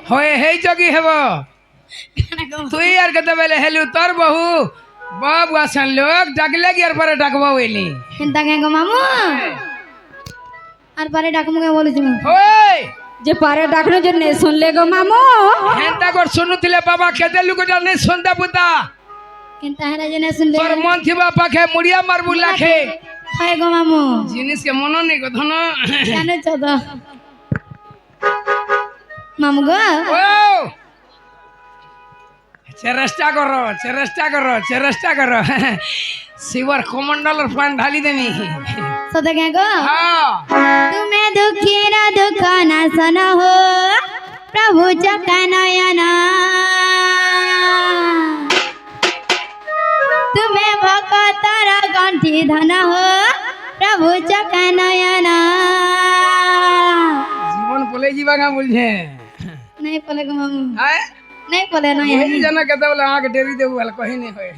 হয়ে হেই জগি হেব তুই আর কেতে বেলে হেলু তোর বহু বাবু আসান লোক ডাকলে কি আর পরে ডাকবো এলি চিন্তা কেন গো মামু আর পরে ডাকমু কে বলছি ওই যে পরে ডাকনোর জন্য শুনলে গো মামু হেন্তা কর শুনুছিলে বাবা খেতে লুক জানে সন্ধ্যা পুতা কিন্তু হারা জেনে শুনলে তোর মন থিবা পাখে মুড়িয়া মারবু লাখে হয় গো মামু জিনিস কে মন নেই গো ধন জানো চোদ মামু গো ও চেষ্টা করো শিবর কমন্ডলের পান ঢালি দেনি সদা কে গো হ্যাঁ তুমি দুঃখীর দুঃখ না শোনো হো প্রভু চকা নয়না তুমি ভক্তর গণ্ঠি ধন হো প্রভু চকা নয়না জীবন বলে যাবা গা বলছে নাই পলে গো মামু হ্যাঁ নাই পলে নয় এই জানা কেতে বলে আমাকে ডেরি দেবো বলে কহিনি হয়ে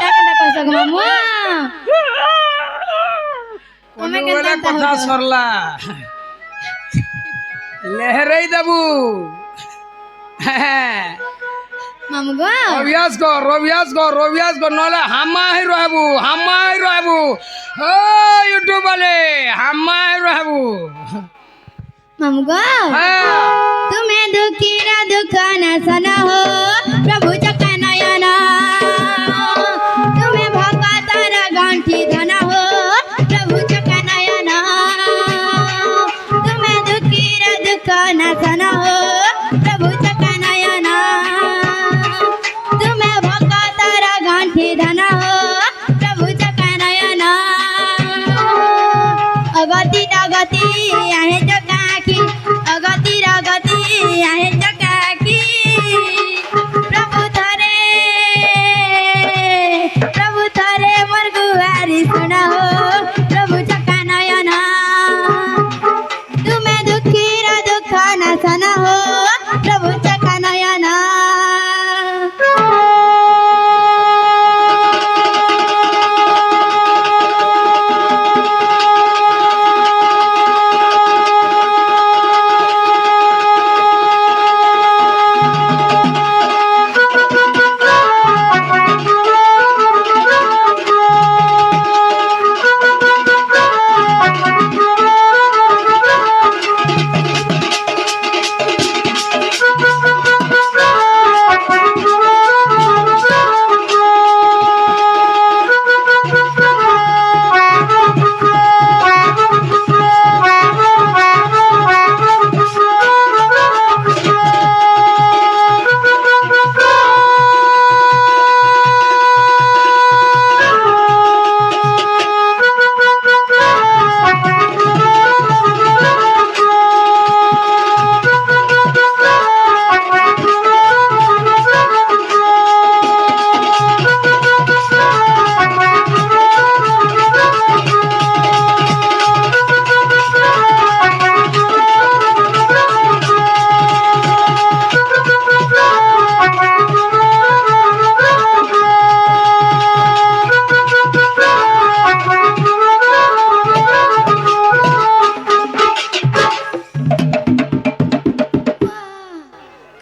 টাকা না কইছো গো মামু কোন বলে কথা সরলা লেহরেই দেবু মামু গো অভ্যাস কর নলে হামাই রহবু ও ইউটিউব বলে হামাই রহবু মামু গো তুমি দুঃখীর দুঃখ না শোনো হো প্রভু চকা নয়না তুমি ভক্তর গণ্ঠি ধন হো প্রভু চকা নয়না তুমি দুঃখীর দুঃখ না শোনো হো প্রভু চকা নয়না তুমি ভক্তর গণ্ঠি ধন হো প্রভু চকা নয়না অগতি অগতি আহে চকাকি অগতি অগতি আহে চকাকি প্রভু থরে মোর গুয়ারি শুনা হো প্রভু চকা নয়না তুমি দুঃখীর দুঃখ না শোনা হো প্রভু চকা নয়না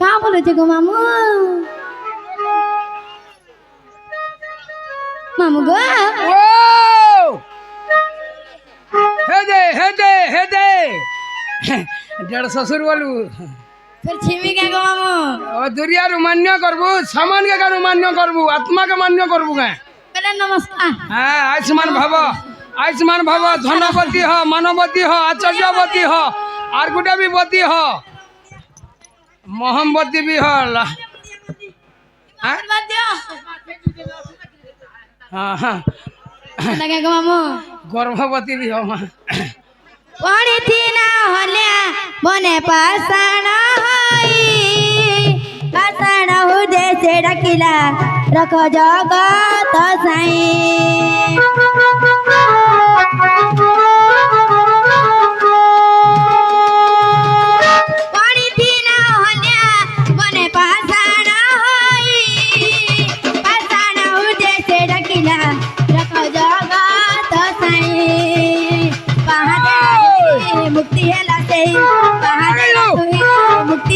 का बोलते गो मामू मामू गो ও হে দে দেড় শ্বশুর বলু फिर छिमी के गो मामू ও দুরিয়ারু মান্য করবু সমানকে কেন মান্য করবু আত্মাকে মান্য করবু কে पहले नमस्कार হ্যাঁ আয়ুষ্মান ভব ধনবতী হ মানবতী হ আচার্যবতী হ আর গোটা বি বতী হ মোহম্মতী বি হ लगे गो मामू গর্ভবতী বি হ মা पड़ी थी ना होले बने पाषाण होई पाषाण हो जैसे डकिला रखो जगत साई पड़ी थी ना होले बने पाषाण होई पाषाण हो जैसे डकिला रखो जगत साई मुक्ति है लाते मुक्ति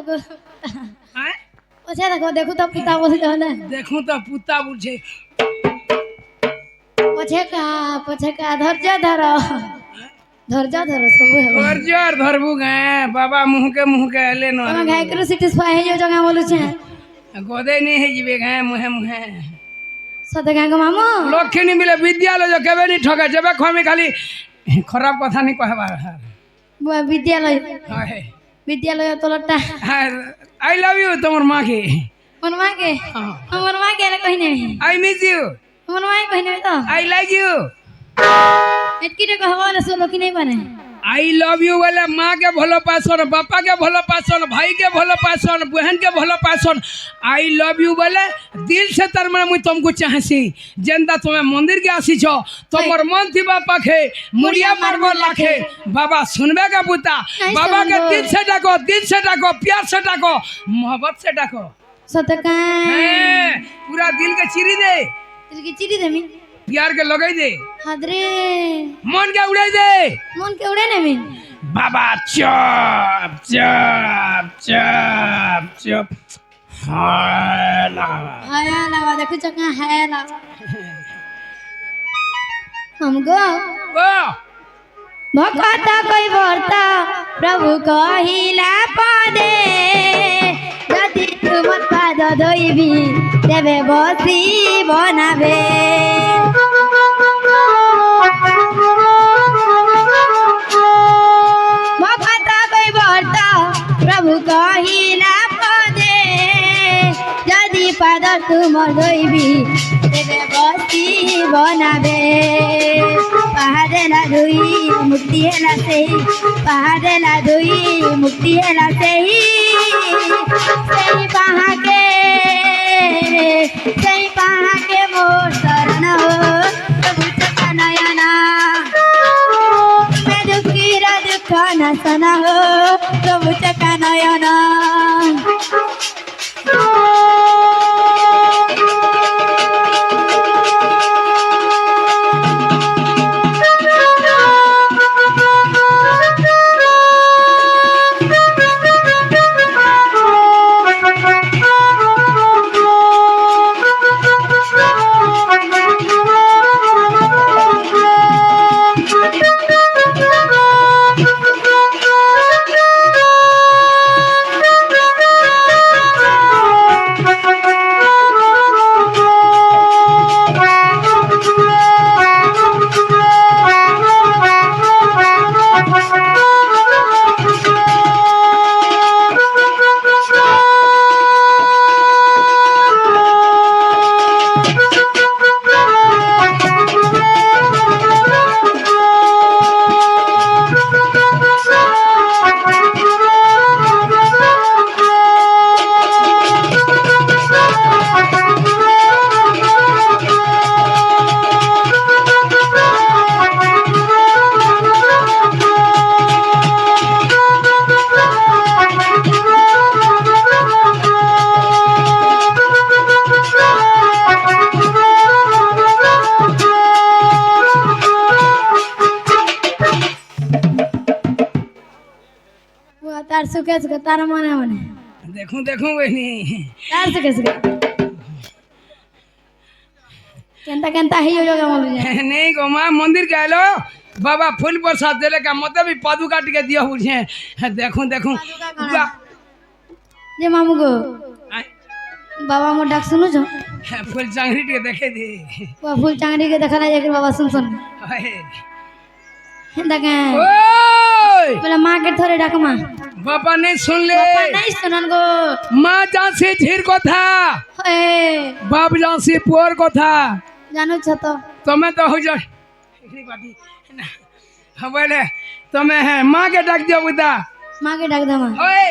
দেখো আয় পছে দেখো দেখো তো পুতা বসে তাহলে দেখুন তো পুতা বলছে পছে কা ধৈর্য ধরো সবু হবে জোর ধরবু গায়ে বাবা মুহকে এলে ন তুমি গায়কರು স্যাটিসফাই হয়ে যাও জগা বলুছে গদে নেই হয়ে যাবে গায়ে মুহে সতে গায় গো মামু লক্ষ্মী মিলে বিদ্যালয় কেবে নি ঠকা যাবে খমি খালি খারাপ কথা নি কহবার বিদ্যালয় তলটা আই লাভ ইউ তোমার মাকে মন মাকে এনে কই নেই আই মিস ইউ মন মাকে কই নেই তো আই লাইক ইউ এটকি রে কহবা না সলো কি নাই পারে आई लव यू बोले माँ के भलो पासन बापा के भलो पासन भाई के भलो पासन बहन के भलो पासन आई लव यू बोले दिल से तर मैं मुझ तुमको चाहसी जेंदा तुम्हें मंदिर के आसी छो तुमर मन थी बापा के मुड़िया मारबो लाखे बाबा सुनबे का पुता बाबा के दिल से डाको प्यार से डाको मोहब्बत से डाको सतका पूरा दिल के चिरी दे दिल की चिरी देमी प्यार के लगाई दे हादरे मन के उड़ाई दे मन के उड़े नेमी बाबा चुप चुप चुप चुप हाया लावा देखो चका हाया लावा हमको ओ भक्त कोई वर्ता प्रभु कहिला पदे যদি তোমার পাদ ধইবি দেবে বসি বনাবে ভক্ত কই বর্তা প্রভু কহিলা পদে যদি পাদ তোমার ধইবি দেবে বসি বনাবে পাহাড়েলা ধুই মুক্তি হেলা সেই পাহাড়েলা ধুই মুক্তি হেলা সেই পাহাকে মোর শরণ হো প্রভু চকা নয়না মে দুঃখীরা দুঃখ নাশন হো প্রভু চকা নয়না तार सुखे सुखे तार मने मने देखूं देखूं बहनी तार सुखे सुखे केंता केंता ही हो जागा बोलू जा नहीं गो माँ मंदिर के आलो बाबा फूल प्रसाद देले का मतलब भी पादुका टिके दियो बुझे देखूं देखूं जे मामू गो बाबा मो डाक सुनु जो फूल चांगरी टिके देखे दे वो फूल चांगरी के देखला जाके बाबा सुन सुन हिंदा के ओए बोला मां के थोड़े डाक मां बाबा नहीं सुन ले बाबा नहीं सुनन गो माँ जहाँ से झीर को था ए बाप जहाँ से पुअर को था जानो छतो तुम्हें तो हो जाए हाँ बोले तुम्हें है माँ के डाक दियो बुदा मां के डाक दे मां ओए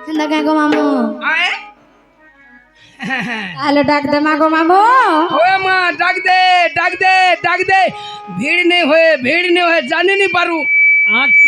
हिंदा के गो मामू आए आलो डाक दे मां गो मामू ओए माँ डाक दे भीड़ नहीं होए जाने नहीं पारू आँख